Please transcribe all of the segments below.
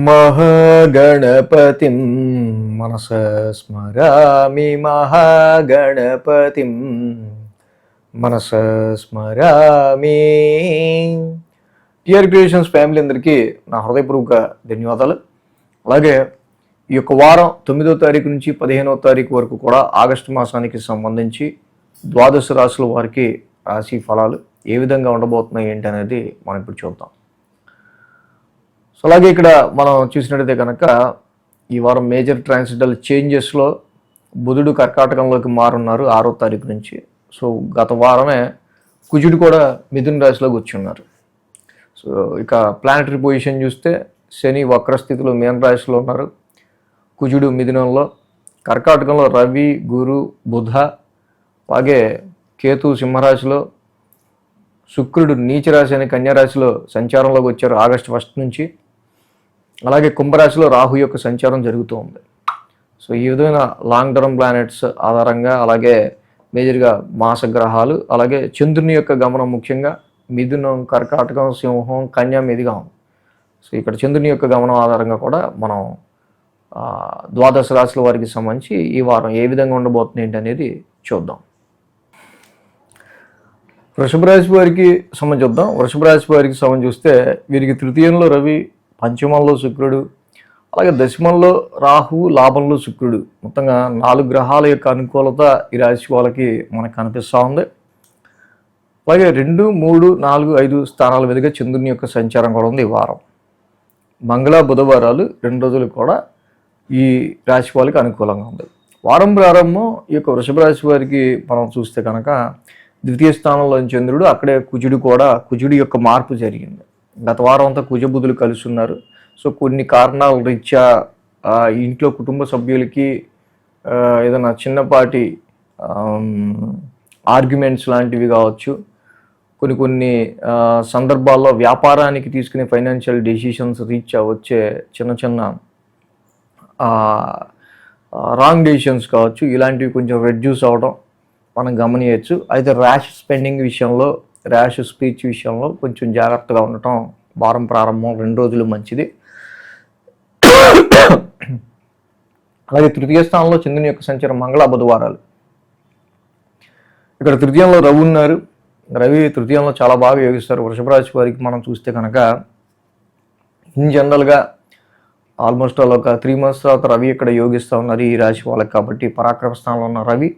మహాగణపతిం మనసా స్మరామి మహాగణపతిం మనసా స్మరామి. TR creations family అందరికీ నా హృదయపూర్వక ధన్యవాదాలు. అలాగే ఈ యొక్క వారం 9వ తారీఖు నుంచి 15వ తారీఖు వరకు కూడా ఆగస్టు మాసానికి సంబంధించి ద్వాదశ రాశుల వారికి రాశి ఫలాలు ఏ విధంగా ఉండబోతున్నాయి ఏంటి అనేది మనం ఇప్పుడు చూద్దాం. సో అలాగే ఇక్కడ మనం చూసినట్టయితే కనుక ఈ వారం మేజర్ ట్రాన్సిటల్ చేంజెస్లో బుధుడు కర్కాటకంలోకి మారున్నారు 6వ తారీఖు నుంచి. సో గత వారమే కుజుడు కూడా మిథున రాశిలో కూర్చున్నారు. సో ఇక ప్లానటరీ పొజిషన్ చూస్తే శని వక్రస్థితిలో మీన రాశిలో ఉన్నారు, కుజుడు మిథునంలో, కర్కాటకంలో రవి, గురు, బుధ, అలాగే కేతు సింహరాశిలో, శుక్రుడు నీచరాశి అని కన్యారాశిలో సంచారంలోకి వచ్చారు ఆగస్టు 1 నుంచి. అలాగే కుంభరాశిలో రాహు యొక్క సంచారం జరుగుతూ ఉంది. సో ఈ విధమైన లాంగ్ టర్మ్ ప్లానెట్స్ ఆధారంగా, అలాగే మేజర్గా మాసగ్రహాలు, అలాగే చంద్రుని యొక్క గమనం ముఖ్యంగా మిథునం, కర్కాటకం, సింహం, కన్యా మీదుగా ఉంది. సో ఇక్కడ చంద్రుని యొక్క గమనం ఆధారంగా కూడా మనం ద్వాదశ రాశుల వారికి సంబంధించి ఈ వారం ఏ విధంగా ఉండబోతుంది ఏంటి అనేది చూద్దాం. వృషభ రాశి వారికి సంబంధించి చూద్దాం. వృషభ రాశి వారికి సంబంధించి చూస్తే వీరికి తృతీయంలో రవి, పంచమంలో శుక్రుడు, అలాగే దశమంలో రాహు, లాభంలో శుక్రుడు, మొత్తంగా 4 గ్రహాల యొక్క అనుకూలత ఈ రాశి వాళ్ళకి మనకు కనిపిస్తూ ఉంది. అలాగే 2, 3, 4, 5 స్థానాల మీదుగా చంద్రుని యొక్క సంచారం కూడా ఉంది ఈ వారం. మంగళ బుధవారాలు 2 రోజులు కూడా ఈ రాశి వాళ్ళకి అనుకూలంగా ఉంది. వారం ప్రారంభం ఈ యొక్క వృషభ రాశి వారికి మనం చూస్తే కనుక ద్వితీయ స్థానంలో చంద్రుడు, అక్కడే కుజుడి యొక్క మార్పు జరిగింది. గత వారం అంతా కుజబుధులు కలిసి ఉన్నారు. సో కొన్ని కారణాల రీత్యా ఇంట్లో కుటుంబ సభ్యులకి ఏదైనా చిన్నపాటి ఆర్గ్యుమెంట్స్ లాంటివి కావచ్చు, కొన్ని సందర్భాల్లో వ్యాపారానికి తీసుకునే ఫైనాన్షియల్ డెసిషన్స్ రీత్యా వచ్చే చిన్న రాంగ్ డెసిషన్స్ కావచ్చు, ఇలాంటివి కొంచెం రెడ్యూస్ అవడం మనం గమనించవచ్చు. అయితే ర్యాష్ స్పెండింగ్ విషయంలో, ర్యాష్ స్పీచ్ విషయంలో కొంచెం జాగ్రత్తగా ఉండటం వారం ప్రారంభం 2 రోజులు మంచిది. అలాగే తృతీయ స్థానంలో చంద్రుని యొక్క సంచారం మంగళ బుధవారాలు. ఇక్కడ తృతీయంలో రవి ఉన్నారు. రవి తృతీయంలో చాలా బాగా యోగిస్తారు. వృషభ రాశి వారికి మనం చూస్తే కనుక ఇన్ జనరల్గా ఆల్మోస్ట్ ఒక 3 months తర్వాత రవి ఇక్కడ యోగిస్తూ ఉన్నారు ఈ రాశి వాళ్ళకి. కాబట్టి పరాక్రమ స్థానంలో ఉన్న రవి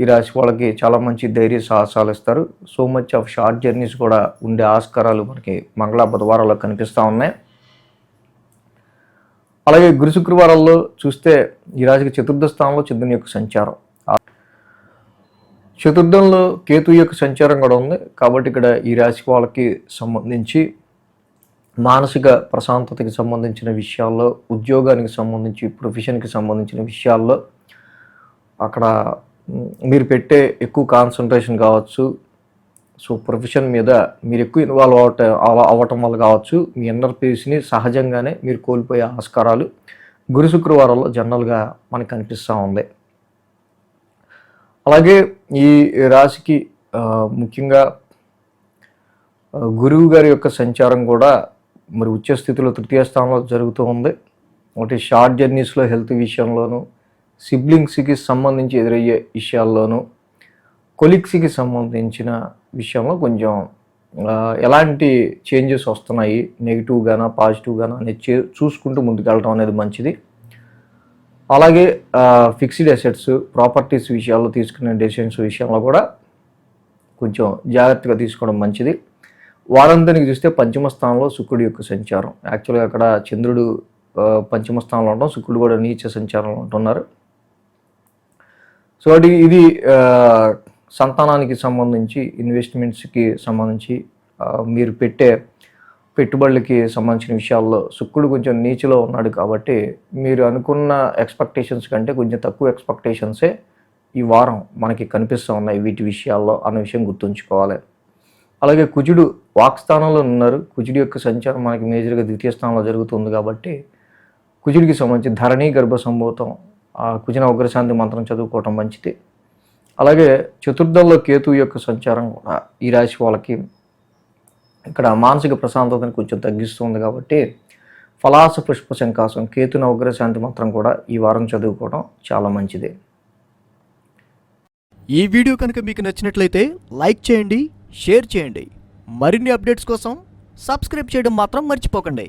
ఈ రాశి వాళ్ళకి చాలా మంచి ధైర్య సాహసాలు ఇస్తారు. So much of short journeys కూడా ఉండే ఆస్కారాలు మనకి మంగళ బుధవారాల్లో కనిపిస్తూ ఉన్నాయి. అలాగే గురు శుక్రవారాల్లో చూస్తే ఈ రాశికి చతుర్థ స్థానంలో చంద్రుని యొక్క సంచారం, చతుర్థంలో కేతు యొక్క సంచారం కూడా ఉంది. కాబట్టి ఇక్కడ ఈ రాశి వాళ్ళకి సంబంధించి మానసిక ప్రశాంతతకి సంబంధించిన విషయాల్లో, ఉద్యోగానికి సంబంధించి, ప్రొఫెషన్కి సంబంధించిన విషయాల్లో అక్కడ మీరు పెట్టే ఎక్కువ కాన్సన్ట్రేషన్ కావచ్చు, సో ప్రొఫెషన్ మీద మీరు ఎక్కువ ఇన్వాల్వ్ అవ్వటం వల్ల కావచ్చు, మీ ఇన్నర్ పీస్ని సహజంగానే మీరు కోల్పోయే ఆస్కారాలు గురు శుక్రవారాల్లో జనరల్గా మనకు కనిపిస్తూ ఉంది. అలాగే ఈ రాశికి ముఖ్యంగా గురువు గారి యొక్క సంచారం కూడా మరి ఉచ్చ స్థితిలో తృతీయ స్థానంలో జరుగుతూ ఉంది. ఒకటి షార్ట్ జర్నీస్లో హెల్త్ విషయంలోనూ, సిబ్లింగ్స్కి సంబంధించి ఎదురయ్యే విషయాల్లోనూ, కొలీగ్స్కి సంబంధించిన విషయంలో కొంచెం ఎలాంటి చేంజెస్ వస్తున్నాయి, నెగిటివ్గానా పాజిటివ్గానా అనేది చూసుకుంటూ ముందుకెళ్ళడం అనేది మంచిది. అలాగే ఫిక్స్డ్ అసెట్స్, ప్రాపర్టీస్ విషయాల్లో తీసుకునే డెసిషన్స్ విషయంలో కూడా కొంచెం జాగ్రత్తగా తీసుకోవడం మంచిది. వారాంతానికి చూస్తే పంచమ స్థానంలో శుక్రుడి యొక్క సంచారం. యాక్చువల్గా అక్కడ చంద్రుడు పంచమ స్థానంలో ఉండడం, శుక్రుడు కూడా నీచ సంచారంలో ఉంటున్నారు. సో ఇది సంతానానికి సంబంధించి, ఇన్వెస్ట్మెంట్స్కి సంబంధించి, మీరు పెట్టే పెట్టుబడులకి సంబంధించిన విషయాల్లో శుక్రుడు కొంచెం నీచలో ఉన్నాడు. కాబట్టి మీరు అనుకున్న ఎక్స్పెక్టేషన్స్ కంటే కొంచెం తక్కువ ఎక్స్పెక్టేషన్సే ఈ వారం మనకి కనిపిస్తూ ఉన్నాయి వీటి విషయాల్లో అన్న విషయం గుర్తుంచుకోవాలి. అలాగే కుజుడు వాక్స్థానంలో ఉన్నారు. కుజుడి యొక్క సంచారం మనకి మేజర్గా ద్వితీయ స్థానంలో జరుగుతుంది. కాబట్టి కుజుడికి సంబంధించి ధరణి గర్భ సంభూతం, కుజన ఉగ్రశాంతి మంత్రం చదువుకోవటం మంచిది. అలాగే చతుర్థంలో కేతు యొక్క సంచారం కూడా ఈ రాశి వాళ్ళకి ఇక్కడ మానసిక ప్రశాంతతను కొంచెం తగ్గిస్తుంది. కాబట్టి ఫలాస పుష్ప శంకాసం కేతు నవగ్రహ శాంతి మంత్రం కూడా ఈ వారం చదువుకోవడం చాలా మంచిది. ఈ వీడియో కనుక మీకు నచ్చినట్లయితే లైక్ చేయండి, షేర్ చేయండి. మరిన్ని అప్డేట్స్ కోసం సబ్స్క్రైబ్ చేయడం మాత్రం మర్చిపోకండి.